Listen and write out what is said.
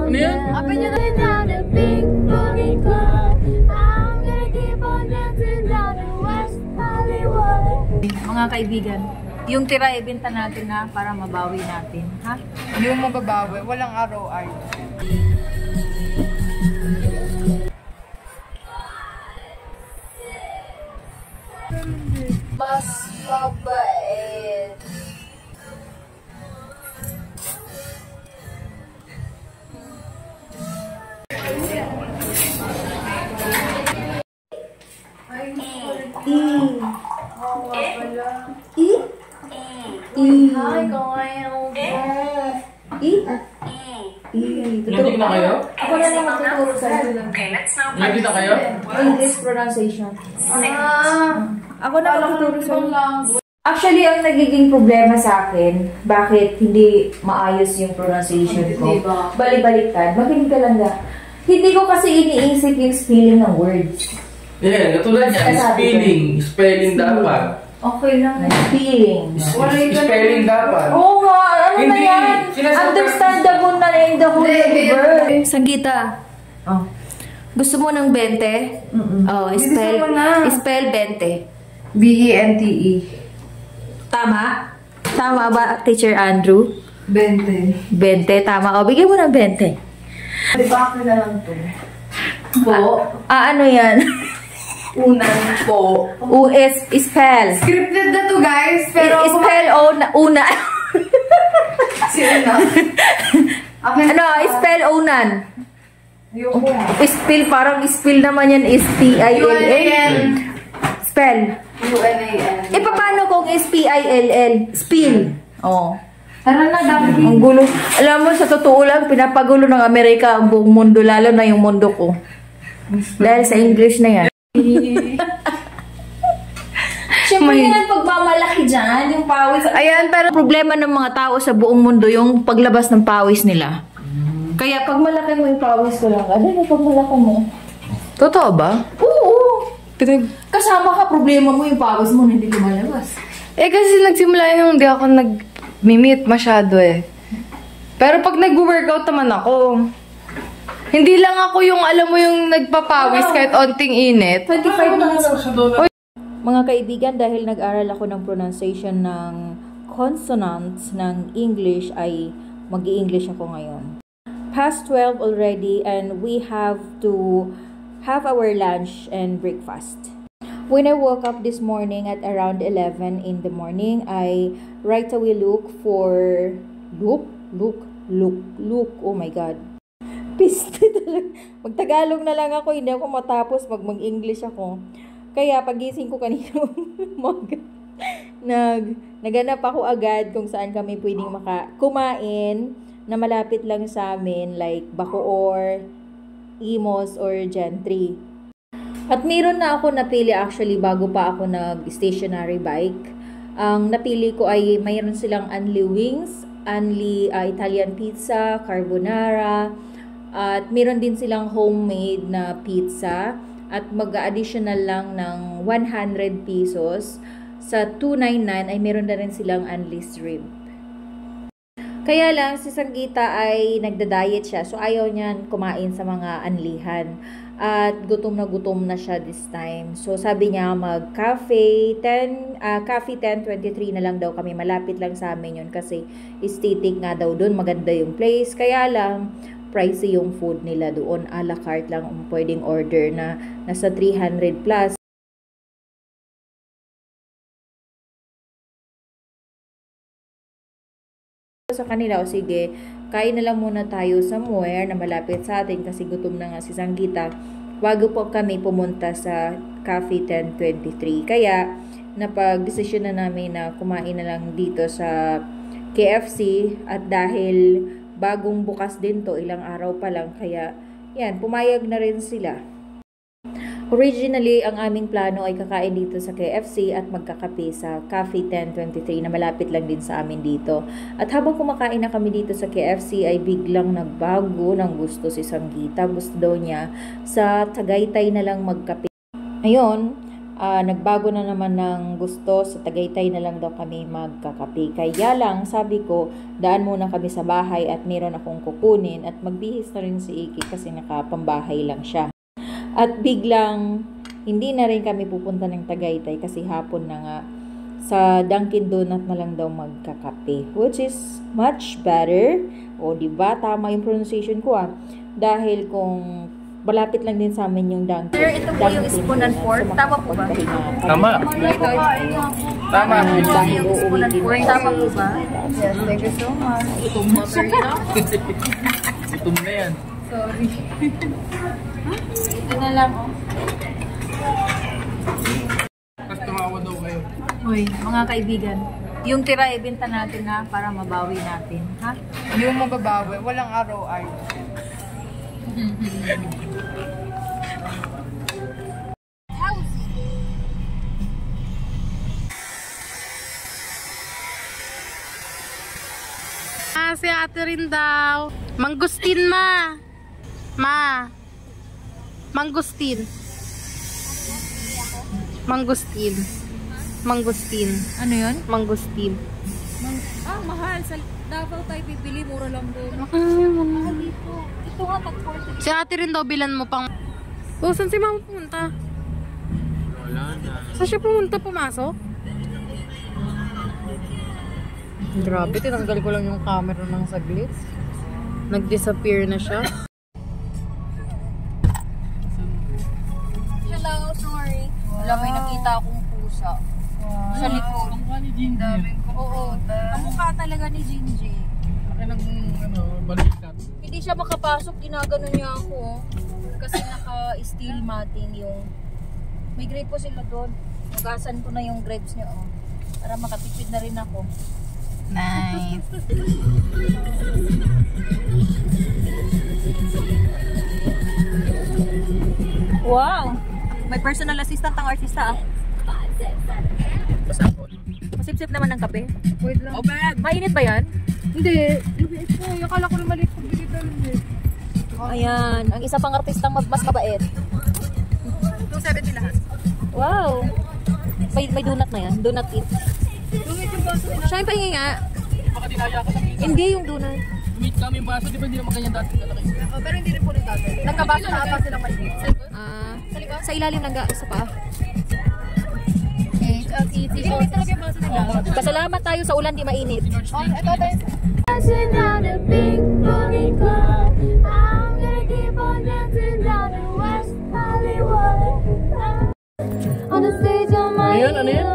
Ano yan? Open your eyes down the big booty club. I'm gonna keep on dancing down to West Hollywood. Mga kaibigan, yung tira ibenta natin na para mabawi natin, ha? Hindi mo mababawi. Walang ROI. Mas mabait. Nandito na kayo? Ako na lang magtuturo sa iyo. Nandito kayo? English pronunciation. Ako na magtuturo sa iyo. Actually, ang nagiging problema sa akin, bakit hindi maayos yung pronunciation ko, balik-baliktad, makinig ka lang na. Hindi ko kasi iniisip yung spelling ng words. Yeah, katulad yan. Spelling dapat. Okay lang. Spelling. Spelling dapat. Oo nga, ano na Hindi. yan? Understandable na in the whole universe. Sanggita. Oh. Gusto mo ng 20? Oh, spell 20. B-E-N-T-E. Tama? Tama ba, Teacher Andrew? 20. 20, tama. O, bigyan mo ng 20. Bakit na lang to? Po. Ano yan? Unang po. Spell. Scripted na to, guys. Pero Spell una. si Una. Ano, spell unan. Yung Spell, parang spell naman yan is P-I-L-L. Spell. U-N-A-N. Paano kung is P-I-L-L? Spill. Oh. Tara na, dapat. Ang gulo. Alam mo, sa totoo lang, pinapagulo ng Amerika ang buong mundo, lalo na yung mundo ko. Dahil sa English na yan. Siyempre yan ang pagmamalaki dyan, yung pawis. Ayan, pero problema ng mga tao sa buong mundo, yung paglabas ng pawis nila. Kaya pag malaki mo yung pawis ko lang, ano yung pag malaki mo? Totoo ba? Oo. Kasama ka, problema mo yung pawis mo na hindi lumalabas. Kasi nagsimula yung hindi ako nag-mimit masyado Pero pag nag-workout naman ako, hindi lang ako yung alam mo yung nagpapawis kahit onting init. 25 minutes. Mga kaibigan, dahil nag-aral ako ng pronunciation ng consonants ng English, ay mag-i-English ako ngayon. Past 12 already and we have to have our lunch and breakfast. When I woke up this morning at around 11 in the morning, I right away look, oh my God. Piste talaga. Mag-Tagalog na lang ako, hindi ako matapos mag-English ako. Kaya pagising ko kanina naganap ako agad kung saan kami pwedeng kumain na malapit lang sa amin, like Bacoor, Imos, or Gentry. At meron na ako napili actually bago pa ako nag-stationary bike. Ang napili ko ay mayroon silang Unli Wings, Unli Italian Pizza, Carbonara, at meron din silang homemade na pizza. At mag-additional lang ng 100 pesos. Sa 299 ay meron na rin silang Unli Shrimp. Kaya lang, si Sanggita ay nagda-diet siya. So, ayaw niyan kumain sa mga anlihan. At gutom na siya this time. So, sabi niya mag-cafe 10:23 na lang daw kami. Malapit lang sa amin yun kasi aesthetic nga daw doon. Maganda yung place. Kaya lang, pricey yung food nila doon. A la carte lang ang pwedeng order na nasa 300 plus. Sa kanila, o sige, kain na lang muna tayo somewhere na malapit sa atin kasi gutom na nga si Sanggita. Bago po kami pumunta sa Cafe 1023. Kaya, napag-desisyon na namin na kumain na lang dito sa KFC at dahil bagong bukas din to, ilang araw pa lang, kaya yan, pumayag na rin sila. Originally, ang aming plano ay kakain dito sa KFC at magkakape sa Cafe 1023 na malapit lang din sa amin dito. At habang kumakain na kami dito sa KFC ay biglang nagbago ng gusto si Sanggita. Gusto daw niya sa Tagaytay na lang magkape. Ayun, nagbago na naman ng gusto, sa Tagaytay na lang daw kami magkakape. Kaya lang, sabi ko, daan muna kami sa bahay at meron akong kukunin at magbihis na rin si Iki kasi nakapambahay lang siya. At biglang, hindi na rin kami pupunta ng Tagaytay kasi hapon na nga. Sa Dunkin Donut na lang daw magkakape, which is much better. O, diba? Tama yung pronunciation ko Dahil kung malapit lang din sa amin yung Dunkin. Sir, ito po yung spoon and fork. Tama po ba? Tama. Tama. Ito yung spoon and fork. Tama po ba? Yes, thank you so much. Itom na yan. Sorry. Ito na lang. Mas tumawa daw kayo. Uy, mga kaibigan. Yung tira ibenta natin para mabawi natin. Ha? Hindi mo mababawi. Walang ROI. Si ate rin daw. Mangustin, ma. Ma. Mangustin. Mangustin. Mangustin. Ano yun? Mangustin. Mahal. Sa Davao tayo bibili. Mura lang doon. Mahal dito. Ito nga, tag-40. Si ate rin daw, bilan mo pang... Oh, saan si mama pumunta? Wala na. Saan siya pumunta, pumasok? Grabe, tinanggal ko lang yung camera ng saglit. Nag-disappear na siya. Hello, sorry. Wala, may nakita akong pusa. Sa likod. Ang ni Ginger. Oo. Kamukha talaga ni Gingy. Akin ang balikat. Hindi siya makapasok. Ginagano niya ako. Kasi naka-steel matting yung... May grape po sila doon. Magasan ko na yung grapes niya. Para makatipid na rin ako. Nice. Wow! May personal assistant ang artista Masip-sip naman ng kape. Wait lang. Mainit ba yan? Hindi. Ito, akala ko na maliit kung bigay pero hindi. Ayan, ang isa pang artistang mas mabait. 270 lahat. Wow! May donut na yan. Donut it. Siya yung pahingi nga. Baka dinaya ka lang. Hindi yung donut. Meet kami yung baso, di ba hindi naman ganyan dati kalaki? Oh, pero hindi rin po rin dati. Nagkabaso na ata silang maliit. Sa ilalim ng sa paa. Hindi rin talaga yung baso nila. Pasalamat tayo sa ulan, di mainit. Oh, ito tayo. Ano yan? Ano yan?